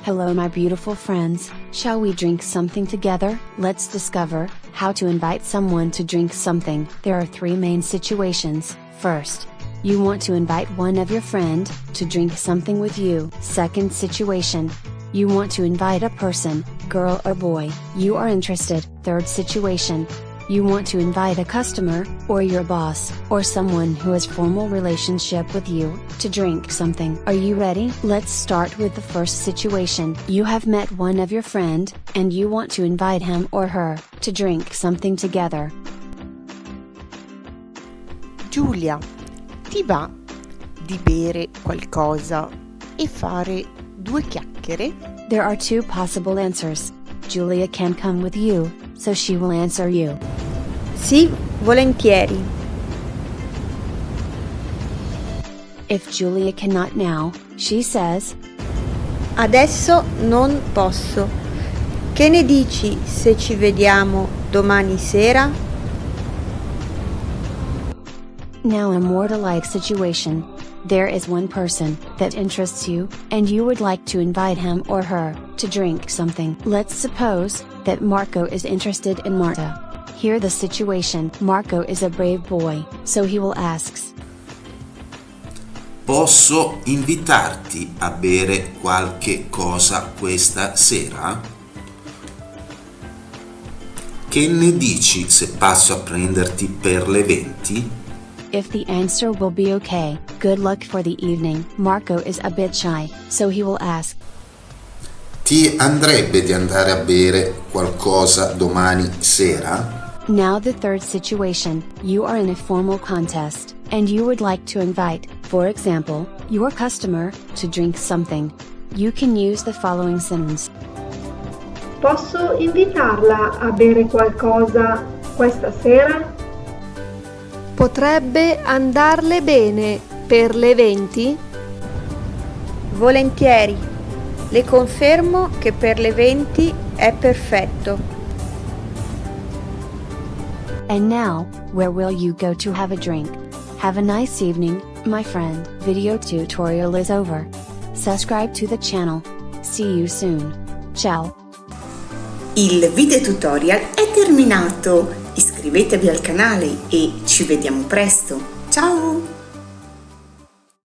Hello my beautiful friends, shall we drink something together? Let's discover how to invite someone to drink something. There are three main situations. First, you want to invite one of your friend to drink something with you. Second situation, you want to invite a person, girl or boy, you are interested. Third situation, you want to invite a customer, or your boss, or someone who has formal relationship with you, to drink something. Are you ready? Let's start with the first situation. You have met one of your friend, and you want to invite him or her, to drink something together. Giulia, ti va di bere qualcosa e fare due chiacchiere? There are two possible answers. Julia can come with you, so she will answer you. Sì, volentieri. If Julia cannot now, she says, Adesso non posso. Che ne dici se ci vediamo domani sera? Now a mortal-like situation. There is one person that interests you, and you would like to invite him or her to drink something. Let's suppose that Marco is interested in Marta. Here the situation. Marco is a brave boy, so he will ask, Posso invitarti a bere qualche cosa questa sera? Che ne dici se passo a prenderti per le 20? If the answer will be okay, good luck for the evening. Marco is a bit shy, so he will ask, Ti andrebbe di andare a bere qualcosa domani sera? Now the third situation, you are in a formal contest, and you would like to invite, for example, your customer, to drink something. You can use the following sentence. Posso invitarla a bere qualcosa questa sera? Potrebbe andarle bene per le 20? Volentieri. Le confermo che per le 20 è perfetto. And now, where will you go to have a drink? Have a nice evening, my friend. Video tutorial is over. Subscribe to the channel. See you soon. Ciao. Il video tutorial è terminato. Iscrivetevi al canale e ci vediamo presto. Ciao!